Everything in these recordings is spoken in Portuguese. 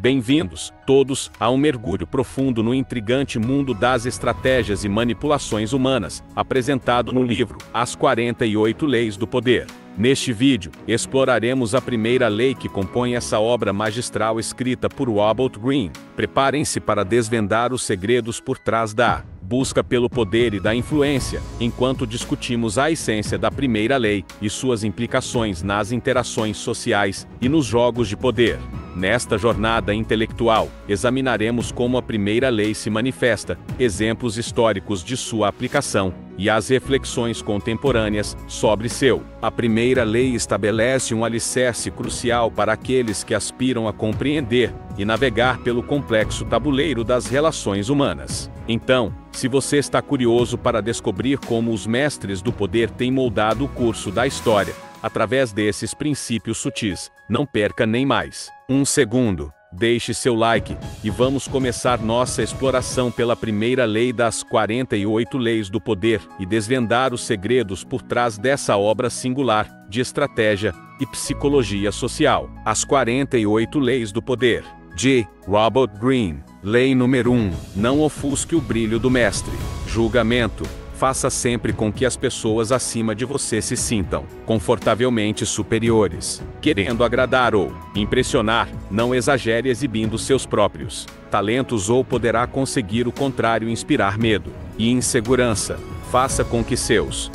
Bem-vindos, todos, a um mergulho profundo no intrigante mundo das estratégias e manipulações humanas, apresentado no livro As 48 Leis do Poder. Neste vídeo, exploraremos a primeira lei que compõe essa obra magistral escrita por Robert Greene. Preparem-se para desvendar os segredos por trás da busca pelo poder e da influência, enquanto discutimos a essência da primeira lei e suas implicações nas interações sociais e nos jogos de poder. Nesta jornada intelectual, examinaremos como a primeira lei se manifesta, exemplos históricos de sua aplicação, e as reflexões contemporâneas sobre seu. A primeira lei estabelece um alicerce crucial para aqueles que aspiram a compreender e navegar pelo complexo tabuleiro das relações humanas. Então, se você está curioso para descobrir como os mestres do poder têm moldado o curso da história, através desses princípios sutis, não perca nem mais um segundo. Deixe seu like, e vamos começar nossa exploração pela primeira lei das 48 leis do poder, e desvendar os segredos por trás dessa obra singular, de estratégia e psicologia social. As 48 leis do poder, de Robert Greene. Lei número 1. Não ofusque o brilho do mestre. Julgamento. Faça sempre com que as pessoas acima de você se sintam confortavelmente superiores. Querendo agradar ou impressionar, não exagere exibindo seus próprios talentos ou poderá conseguir o contrário, inspirar medo e insegurança. Faça com que seus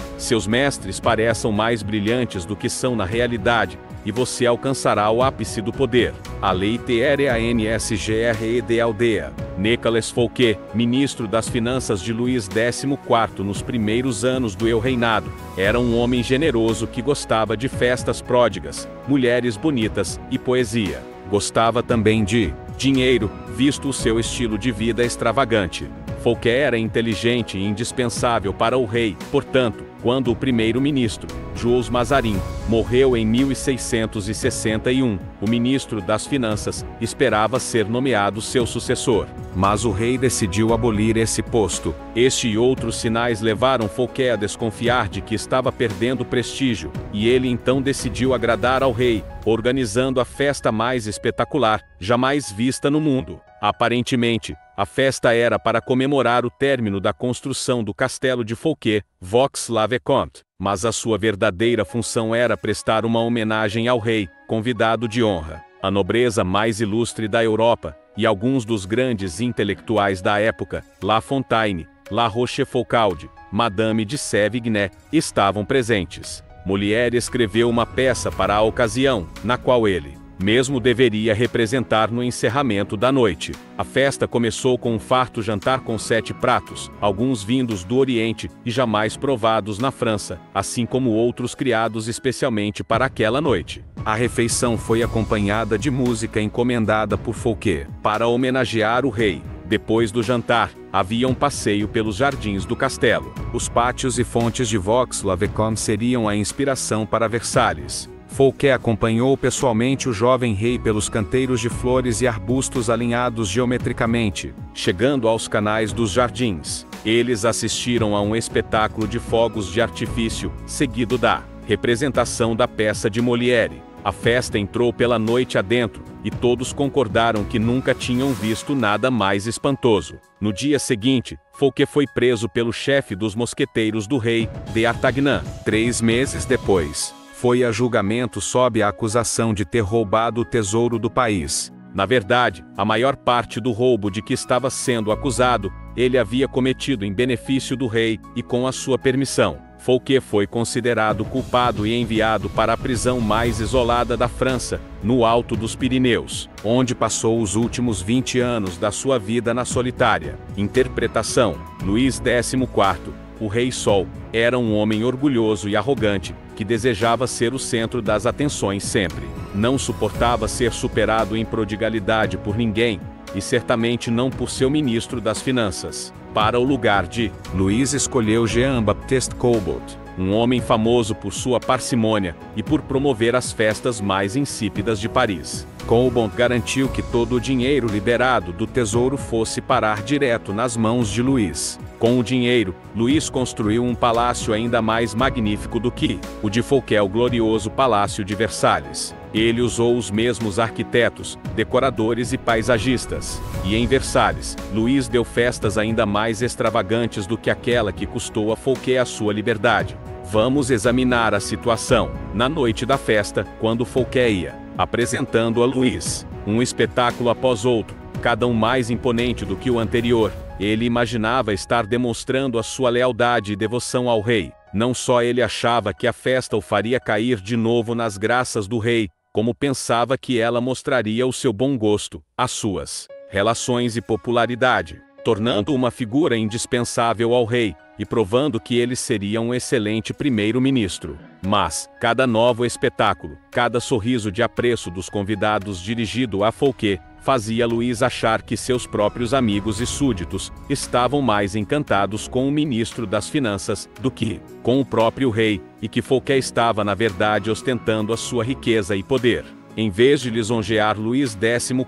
mestres pareçam mais brilhantes do que são na realidade, e você alcançará o ápice do poder. A lei TRANSGRED-ALDEA. Nicolas Fouquet, ministro das Finanças de Luís XIV nos primeiros anos do reinado, era um homem generoso que gostava de festas pródigas, mulheres bonitas e poesia. Gostava também de dinheiro, visto o seu estilo de vida extravagante. Fouquet era inteligente e indispensável para o rei, portanto, quando o primeiro-ministro, Jules Mazarin, morreu em 1661, o ministro das Finanças esperava ser nomeado seu sucessor. Mas o rei decidiu abolir esse posto. Este e outros sinais levaram Fouquet a desconfiar de que estava perdendo prestígio, e ele então decidiu agradar ao rei, organizando a festa mais espetacular jamais vista no mundo. Aparentemente, a festa era para comemorar o término da construção do castelo de Fouquet, Vaux-le-Vicomte, mas a sua verdadeira função era prestar uma homenagem ao rei, convidado de honra. A nobreza mais ilustre da Europa, e alguns dos grandes intelectuais da época, La Fontaine, La Rochefoucauld, Madame de Sévigné, estavam presentes. Molière escreveu uma peça para a ocasião, na qual ele mesmo deveria representar no encerramento da noite. A festa começou com um farto jantar com 7 pratos, alguns vindos do Oriente e jamais provados na França, assim como outros criados especialmente para aquela noite. A refeição foi acompanhada de música encomendada por Fouquet, para homenagear o rei. Depois do jantar, havia um passeio pelos jardins do castelo. Os pátios e fontes de Vaux-le-Vicomte seriam a inspiração para Versalhes. Fouquet acompanhou pessoalmente o jovem rei pelos canteiros de flores e arbustos alinhados geometricamente, chegando aos canais dos jardins. Eles assistiram a um espetáculo de fogos de artifício, seguido da representação da peça de Molière. A festa entrou pela noite adentro, e todos concordaram que nunca tinham visto nada mais espantoso. No dia seguinte, Fouquet foi preso pelo chefe dos mosqueteiros do rei, D'Artagnan. 3 meses depois, foi a julgamento sob a acusação de ter roubado o tesouro do país. Na verdade, a maior parte do roubo de que estava sendo acusado, ele havia cometido em benefício do rei e com a sua permissão. Fouquet foi considerado culpado e enviado para a prisão mais isolada da França, no alto dos Pirineus, onde passou os últimos 20 anos da sua vida na solitária. Interpretação: Luís XIV, o Rei Sol, era um homem orgulhoso e arrogante, que desejava ser o centro das atenções sempre. Não suportava ser superado em prodigalidade por ninguém, e certamente não por seu ministro das Finanças. Para o lugar de Luís escolheu Jean-Baptiste Colbert, um homem famoso por sua parcimônia e por promover as festas mais insípidas de Paris. Colbert garantiu que todo o dinheiro liberado do tesouro fosse parar direto nas mãos de Louis. Com o dinheiro, Louis construiu um palácio ainda mais magnífico do que o de Fouquet, o glorioso Palácio de Versalhes. Ele usou os mesmos arquitetos, decoradores e paisagistas. E em Versalhes, Louis deu festas ainda mais extravagantes do que aquela que custou a Fouquet a sua liberdade. Vamos examinar a situação. Na noite da festa, quando Fouquet ia apresentando a Louis um espetáculo após outro, cada um mais imponente do que o anterior, ele imaginava estar demonstrando a sua lealdade e devoção ao rei. Não só ele achava que a festa o faria cair de novo nas graças do rei, como pensava que ela mostraria o seu bom gosto, as suas relações e popularidade, tornando uma figura indispensável ao rei, e provando que ele seria um excelente primeiro-ministro. Mas, cada novo espetáculo, cada sorriso de apreço dos convidados dirigido a Fouquet, fazia Louis achar que seus próprios amigos e súditos estavam mais encantados com o ministro das Finanças do que com o próprio rei, e que Fouquet estava na verdade ostentando a sua riqueza e poder. Em vez de lisonjear Luís XIV,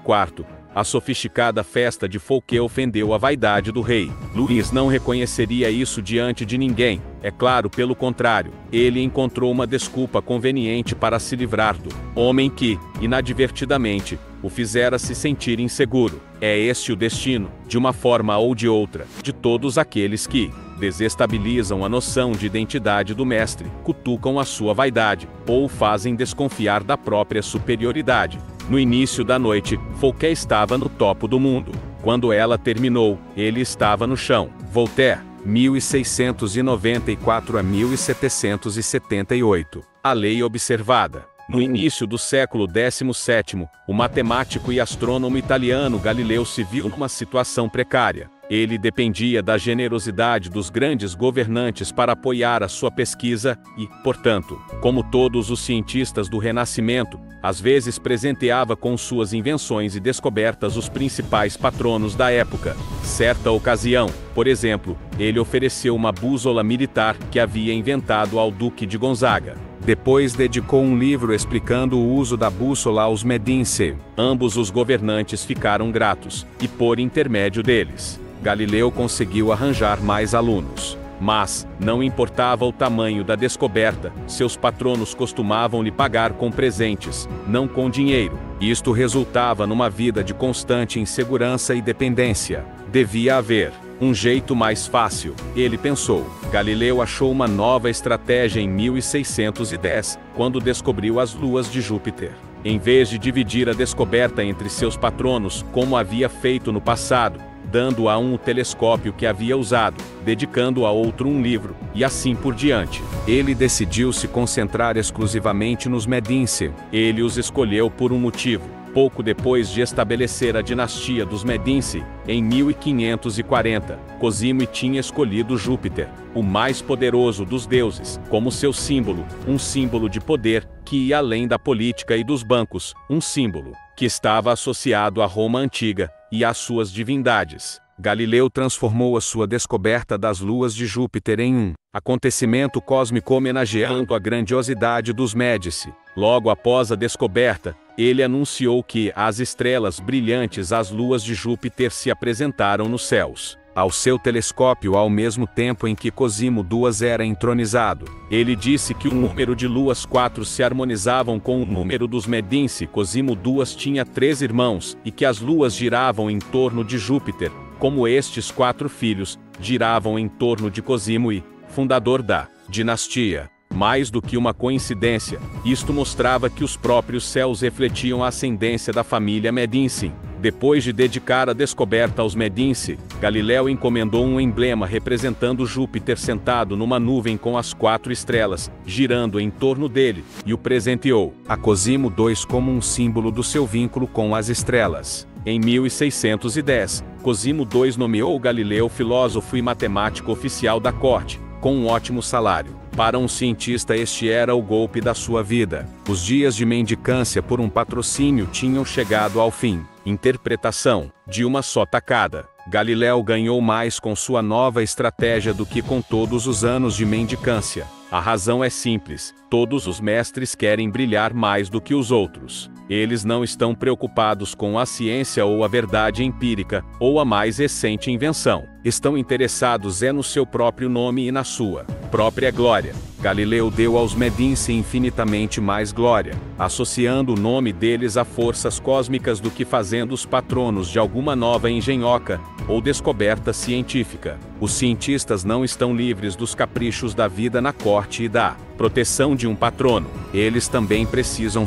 a sofisticada festa de Fouquet ofendeu a vaidade do rei. Louis não reconheceria isso diante de ninguém. É claro, pelo contrário, ele encontrou uma desculpa conveniente para se livrar do homem que, inadvertidamente, o fizera se sentir inseguro. É este o destino, de uma forma ou de outra, de todos aqueles que desestabilizam a noção de identidade do mestre, cutucam a sua vaidade, ou o fazem desconfiar da própria superioridade. No início da noite, Fouquet estava no topo do mundo. Quando ela terminou, ele estava no chão. Voltaire, 1694 a 1778. A lei observada. No início do século XVII, o matemático e astrônomo italiano Galileu se viu numa situação precária. Ele dependia da generosidade dos grandes governantes para apoiar a sua pesquisa e, portanto, como todos os cientistas do Renascimento, às vezes presenteava com suas invenções e descobertas os principais patronos da época. Certa ocasião, por exemplo, ele ofereceu uma bússola militar que havia inventado ao Duque de Gonzaga. Depois dedicou um livro explicando o uso da bússola aos Medici. Ambos os governantes ficaram gratos, e por intermédio deles, Galileu conseguiu arranjar mais alunos. Mas, não importava o tamanho da descoberta, seus patronos costumavam lhe pagar com presentes, não com dinheiro. Isto resultava numa vida de constante insegurança e dependência. Devia haver um jeito mais fácil, ele pensou. Galileu achou uma nova estratégia em 1610, quando descobriu as luas de Júpiter. Em vez de dividir a descoberta entre seus patronos, como havia feito no passado, dando a um o telescópio que havia usado, dedicando a outro um livro, e assim por diante, ele decidiu se concentrar exclusivamente nos Medici. Ele os escolheu por um motivo. Pouco depois de estabelecer a dinastia dos Medici, em 1540, Cosimo tinha escolhido Júpiter, o mais poderoso dos deuses, como seu símbolo, um símbolo de poder que ia além da política e dos bancos, um símbolo que estava associado à Roma antiga e às suas divindades. Galileu transformou a sua descoberta das luas de Júpiter em um acontecimento cósmico homenageando a grandiosidade dos Médici. Logo após a descoberta, ele anunciou que as estrelas brilhantes, as luas de Júpiter, se apresentaram nos céus ao seu telescópio ao mesmo tempo em que Cosimo II era entronizado. Ele disse que o número de luas 4 se harmonizavam com o número dos Medici. Cosimo II tinha 3 irmãos, e que as luas giravam em torno de Júpiter, como estes 4 filhos giravam em torno de Cosimo I, fundador da dinastia. Mais do que uma coincidência, isto mostrava que os próprios céus refletiam a ascendência da família Medici. Depois de dedicar a descoberta aos Medici, Galileu encomendou um emblema representando Júpiter sentado numa nuvem com as 4 estrelas, girando em torno dele, e o presenteou a Cosimo II como um símbolo do seu vínculo com as estrelas. Em 1610, Cosimo II nomeou Galileu filósofo e matemático oficial da corte, com um ótimo salário. Para um cientista este era o golpe da sua vida. Os dias de mendicância por um patrocínio tinham chegado ao fim. Interpretação: de uma só tacada, Galileu ganhou mais com sua nova estratégia do que com todos os anos de mendicância. A razão é simples: todos os mestres querem brilhar mais do que os outros. Eles não estão preocupados com a ciência ou a verdade empírica, ou a mais recente invenção. Estão interessados no seu próprio nome e na sua própria glória. Galileu deu aos Medici infinitamente mais glória, associando o nome deles a forças cósmicas do que fazendo-os patronos de alguma nova engenhoca ou descoberta científica. Os cientistas não estão livres dos caprichos da vida na corte e da proteção de um patrono. Eles também precisam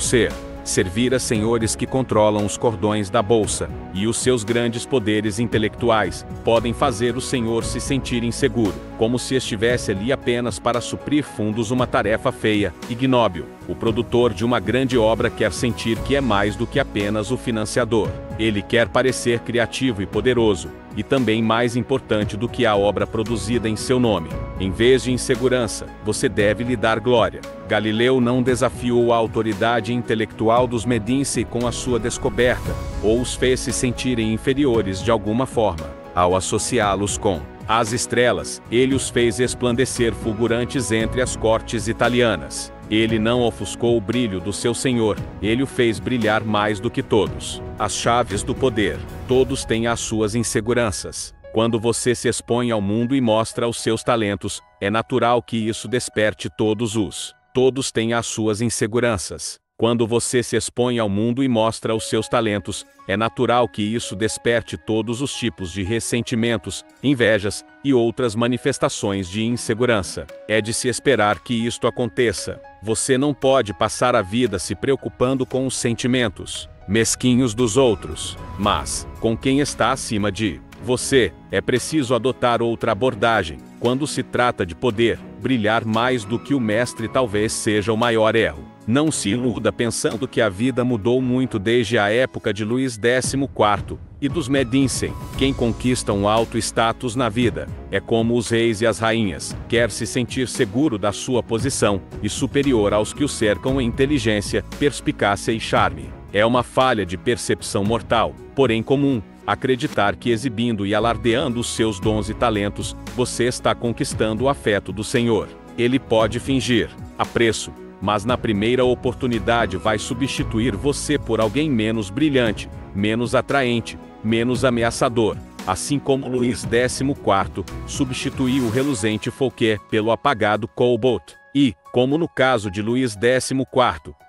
servir a senhores que controlam os cordões da bolsa, e os seus grandes poderes intelectuais podem fazer o senhor se sentir inseguro, como se estivesse ali apenas para suprir fundos, uma tarefa feia, ignóbil. O produtor de uma grande obra quer sentir que é mais do que apenas o financiador. Ele quer parecer criativo e poderoso, e também mais importante do que a obra produzida em seu nome. Em vez de insegurança, você deve lhe dar glória. Galileu não desafiou a autoridade intelectual dos Medici com a sua descoberta, ou os fez se sentirem inferiores de alguma forma. Ao associá-los com as estrelas, ele os fez resplandecer fulgurantes entre as cortes italianas. Ele não ofuscou o brilho do seu senhor, ele o fez brilhar mais do que todos. As chaves do poder. Todos têm as suas inseguranças. Quando você se expõe ao mundo e mostra os seus talentos, é natural que isso desperte Todos têm as suas inseguranças. Quando você se expõe ao mundo e mostra os seus talentos, é natural que isso desperte todos os tipos de ressentimentos, invejas e outras manifestações de insegurança. É de se esperar que isto aconteça. Você não pode passar a vida se preocupando com os sentimentos mesquinhos dos outros, mas com quem está acima de você. É preciso adotar outra abordagem. Quando se trata de poder, brilhar mais do que o mestre talvez seja o maior erro. Não se iluda pensando que a vida mudou muito desde a época de Luís XIV e dos Medici. Quem conquista um alto status na vida é como os reis e as rainhas, quer se sentir seguro da sua posição e superior aos que o cercam em inteligência, perspicácia e charme. É uma falha de percepção mortal, porém comum, acreditar que exibindo e alardeando os seus dons e talentos, você está conquistando o afeto do Senhor. Ele pode fingir apreço, mas na primeira oportunidade vai substituir você por alguém menos brilhante, menos atraente, menos ameaçador, assim como Luís XIV substituiu o reluzente Fouquet pelo apagado Colbert. E, como no caso de Luís XIV,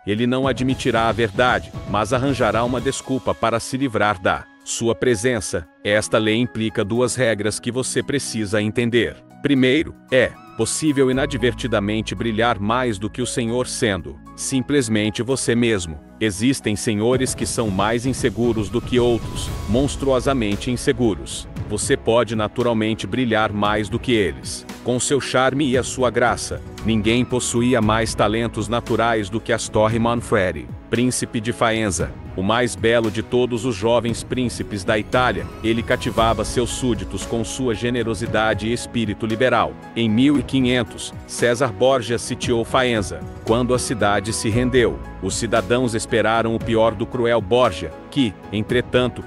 ele não admitirá a verdade, mas arranjará uma desculpa para se livrar da sua presença. Esta lei implica duas regras que você precisa entender. Primeiro, é possível inadvertidamente brilhar mais do que o Senhor sendo simplesmente você mesmo. Existem senhores que são mais inseguros do que outros, monstruosamente inseguros. Você pode naturalmente brilhar mais do que eles. Com seu charme e a sua graça, ninguém possuía mais talentos naturais do que Astorre Manfredi, príncipe de Faenza, o mais belo de todos os jovens príncipes da Itália. Ele cativava seus súditos com sua generosidade e espírito liberal. Em 1500, César Borgia sitiou Faenza. Quando a cidade se rendeu, os cidadãos esperaram o pior do cruel Borgia, que, entretanto,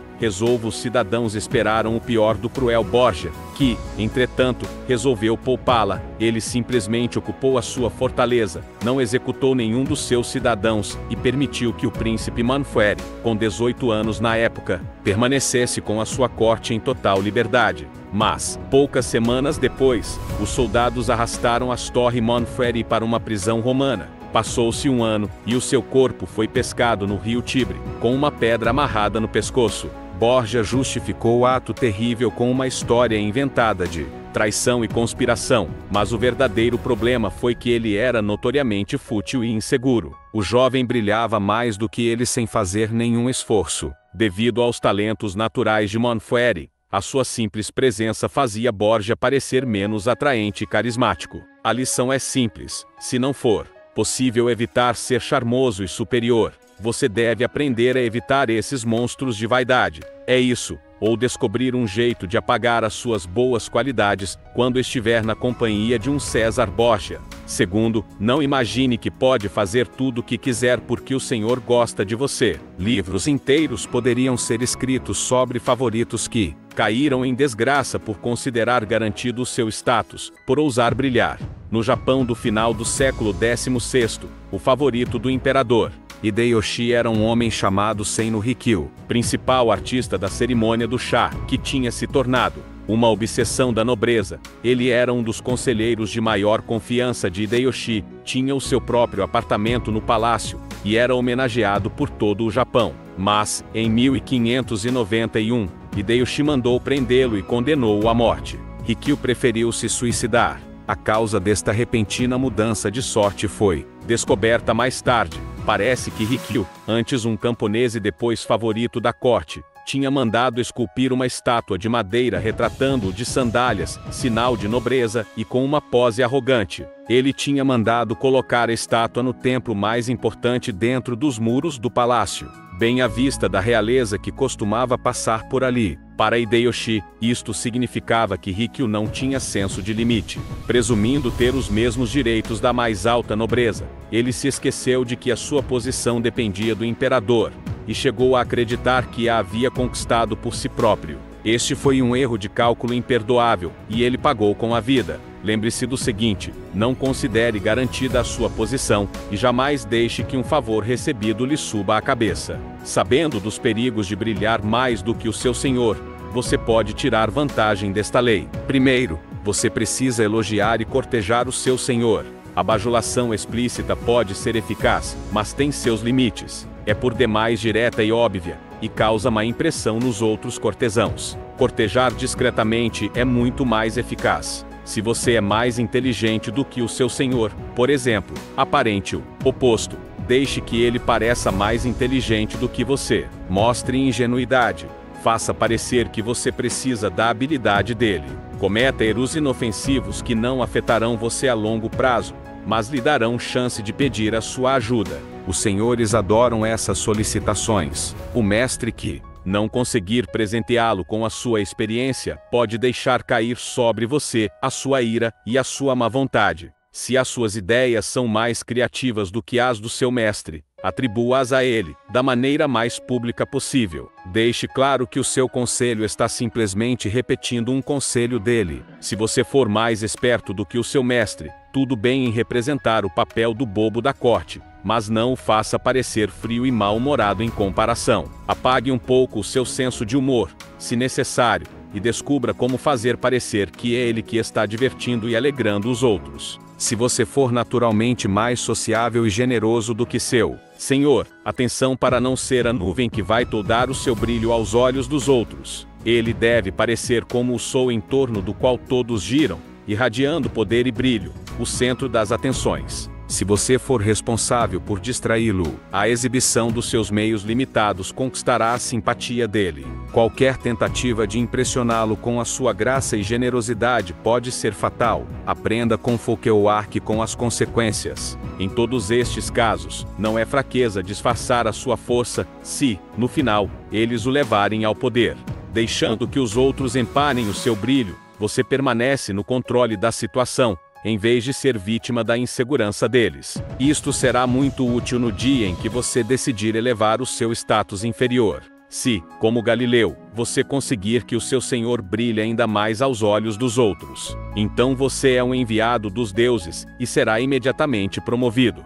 os cidadãos esperaram o pior do cruel Borgia, que, entretanto, resolveu poupá-la. Ele simplesmente ocupou a sua fortaleza, não executou nenhum dos seus cidadãos e permitiu que o príncipe Manfredi, com 18 anos na época, permanecesse com a sua corte em total liberdade. Mas, poucas semanas depois, os soldados arrastaram Astorre Manfredi para uma prisão romana. Passou-se um ano, e o seu corpo foi pescado no rio Tibre, com uma pedra amarrada no pescoço. Borgia justificou o ato terrível com uma história inventada de traição e conspiração, mas o verdadeiro problema foi que ele era notoriamente fútil e inseguro. O jovem brilhava mais do que ele sem fazer nenhum esforço. Devido aos talentos naturais de Manfredi, a sua simples presença fazia Borgia parecer menos atraente e carismático. A lição é simples: se não for possível evitar ser charmoso e superior, você deve aprender a evitar esses monstros de vaidade. É isso, ou descobrir um jeito de apagar as suas boas qualidades quando estiver na companhia de um César Borgia. Segundo, não imagine que pode fazer tudo o que quiser porque o Senhor gosta de você. Livros inteiros poderiam ser escritos sobre favoritos que caíram em desgraça por considerar garantido o seu status, por ousar brilhar. no Japão do final do século XVI, o favorito do imperador. Hideyoshi era um homem chamado Seino Rikyu, principal artista da cerimônia do chá, que tinha se tornado uma obsessão da nobreza. Ele era um dos conselheiros de maior confiança de Hideyoshi, tinha o seu próprio apartamento no palácio, e era homenageado por todo o Japão. Mas, em 1591, Hideyoshi mandou prendê-lo e condenou-o à morte. Rikyu preferiu se suicidar. A causa desta repentina mudança de sorte foi descoberta mais tarde. Parece que Rikyu, antes um camponês e depois favorito da corte, tinha mandado esculpir uma estátua de madeira retratando-o de sandálias, sinal de nobreza, e com uma pose arrogante. Ele tinha mandado colocar a estátua no templo mais importante dentro dos muros do palácio, bem à vista da realeza que costumava passar por ali. Para Hideyoshi, isto significava que Rikyu não tinha senso de limite. Presumindo ter os mesmos direitos da mais alta nobreza, ele se esqueceu de que a sua posição dependia do imperador, e chegou a acreditar que a havia conquistado por si próprio. Este foi um erro de cálculo imperdoável, e ele pagou com a vida. Lembre-se do seguinte: não considere garantida a sua posição, e jamais deixe que um favor recebido lhe suba à cabeça. Sabendo dos perigos de brilhar mais do que o seu senhor, você pode tirar vantagem desta lei. Primeiro, você precisa elogiar e cortejar o seu senhor. A bajulação explícita pode ser eficaz, mas tem seus limites. É por demais direta e óbvia, e causa má impressão nos outros cortesãos. Cortejar discretamente é muito mais eficaz. Se você é mais inteligente do que o seu senhor, por exemplo, aparente o oposto. Deixe que ele pareça mais inteligente do que você. Mostre ingenuidade. Faça parecer que você precisa da habilidade dele. Cometa erros inofensivos que não afetarão você a longo prazo, mas lhe darão chance de pedir a sua ajuda. Os senhores adoram essas solicitações. O mestre que não conseguir presenteá-lo com a sua experiência, pode deixar cair sobre você a sua ira e a sua má vontade. Se as suas ideias são mais criativas do que as do seu mestre, atribua-as a ele, da maneira mais pública possível. Deixe claro que o seu conselho está simplesmente repetindo um conselho dele. Se você for mais esperto do que o seu mestre, tudo bem em representar o papel do bobo da corte, mas não o faça parecer frio e mal-humorado em comparação. Apague um pouco o seu senso de humor, se necessário, e descubra como fazer parecer que é ele que está divertindo e alegrando os outros. Se você for naturalmente mais sociável e generoso do que seu senhor, atenção para não ser a nuvem que vai toldar o seu brilho aos olhos dos outros. Ele deve parecer como o sol em torno do qual todos giram, irradiando poder e brilho, o centro das atenções. Se você for responsável por distraí-lo, a exibição dos seus meios limitados conquistará a simpatia dele. Qualquer tentativa de impressioná-lo com a sua graça e generosidade pode ser fatal. Aprenda com Fouquet com as consequências. Em todos estes casos, não é fraqueza disfarçar a sua força, se, no final, eles o levarem ao poder. Deixando que os outros emparem o seu brilho, você permanece no controle da situação, em vez de ser vítima da insegurança deles. Isto será muito útil no dia em que você decidir elevar o seu status inferior. Se, como Galileu, você conseguir que o seu senhor brilhe ainda mais aos olhos dos outros, então você é um enviado dos deuses, e será imediatamente promovido.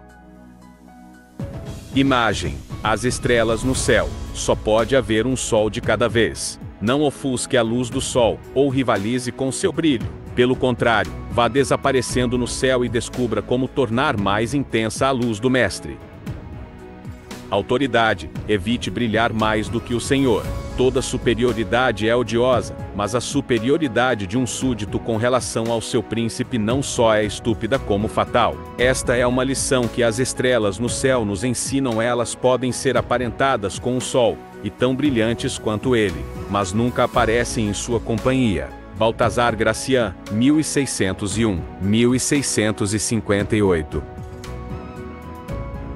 Imagem: as estrelas no céu. Só pode haver um sol de cada vez. Não ofusque a luz do sol, ou rivalize com seu brilho. Pelo contrário, vá desaparecendo no céu e descubra como tornar mais intensa a luz do mestre. Autoridade: evite brilhar mais do que o senhor. Toda superioridade é odiosa, mas a superioridade de um súdito com relação ao seu príncipe não só é estúpida como fatal. Esta é uma lição que as estrelas no céu nos ensinam. Elas podem ser aparentadas com o sol, e tão brilhantes quanto ele, mas nunca aparecem em sua companhia. Baltazar Gracian, 1601-1658.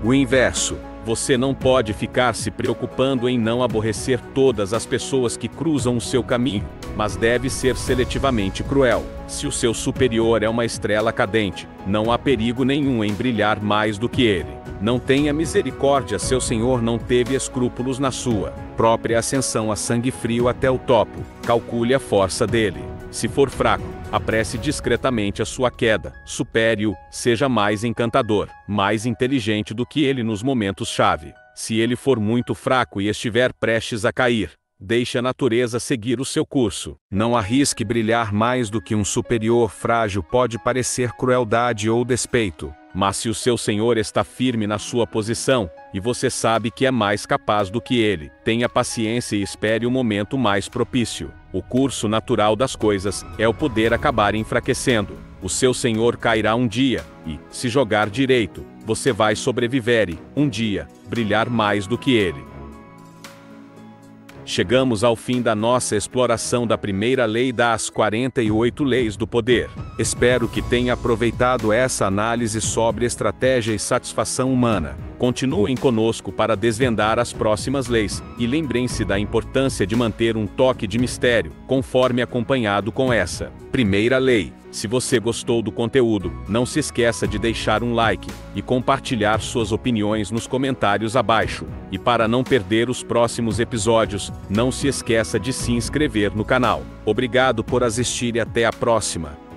O inverso: você não pode ficar se preocupando em não aborrecer todas as pessoas que cruzam o seu caminho, mas deve ser seletivamente cruel. Se o seu superior é uma estrela cadente, não há perigo nenhum em brilhar mais do que ele. Não tenha misericórdia, seu senhor não teve escrúpulos na sua própria ascensão a sangue frio até o topo. Calcule a força dele. Se for fraco, apresse discretamente a sua queda. Supere-o, seja mais encantador, mais inteligente do que ele nos momentos-chave. Se ele for muito fraco e estiver prestes a cair, deixe a natureza seguir o seu curso. Não arrisque brilhar mais do que um superior frágil pode parecer crueldade ou despeito. Mas se o seu senhor está firme na sua posição, e você sabe que é mais capaz do que ele, tenha paciência e espere o momento mais propício. O curso natural das coisas é o poder acabar enfraquecendo. O seu senhor cairá um dia, e, se jogar direito, você vai sobreviver e, um dia, brilhar mais do que ele. Chegamos ao fim da nossa exploração da primeira lei das 48 leis do poder. Espero que tenha aproveitado essa análise sobre estratégia e satisfação humana. Continuem conosco para desvendar as próximas leis, e lembrem-se da importância de manter um toque de mistério, conforme acompanhado com essa primeira lei. Se você gostou do conteúdo, não se esqueça de deixar um like e compartilhar suas opiniões nos comentários abaixo. E para não perder os próximos episódios, não se esqueça de se inscrever no canal. Obrigado por assistir e até a próxima.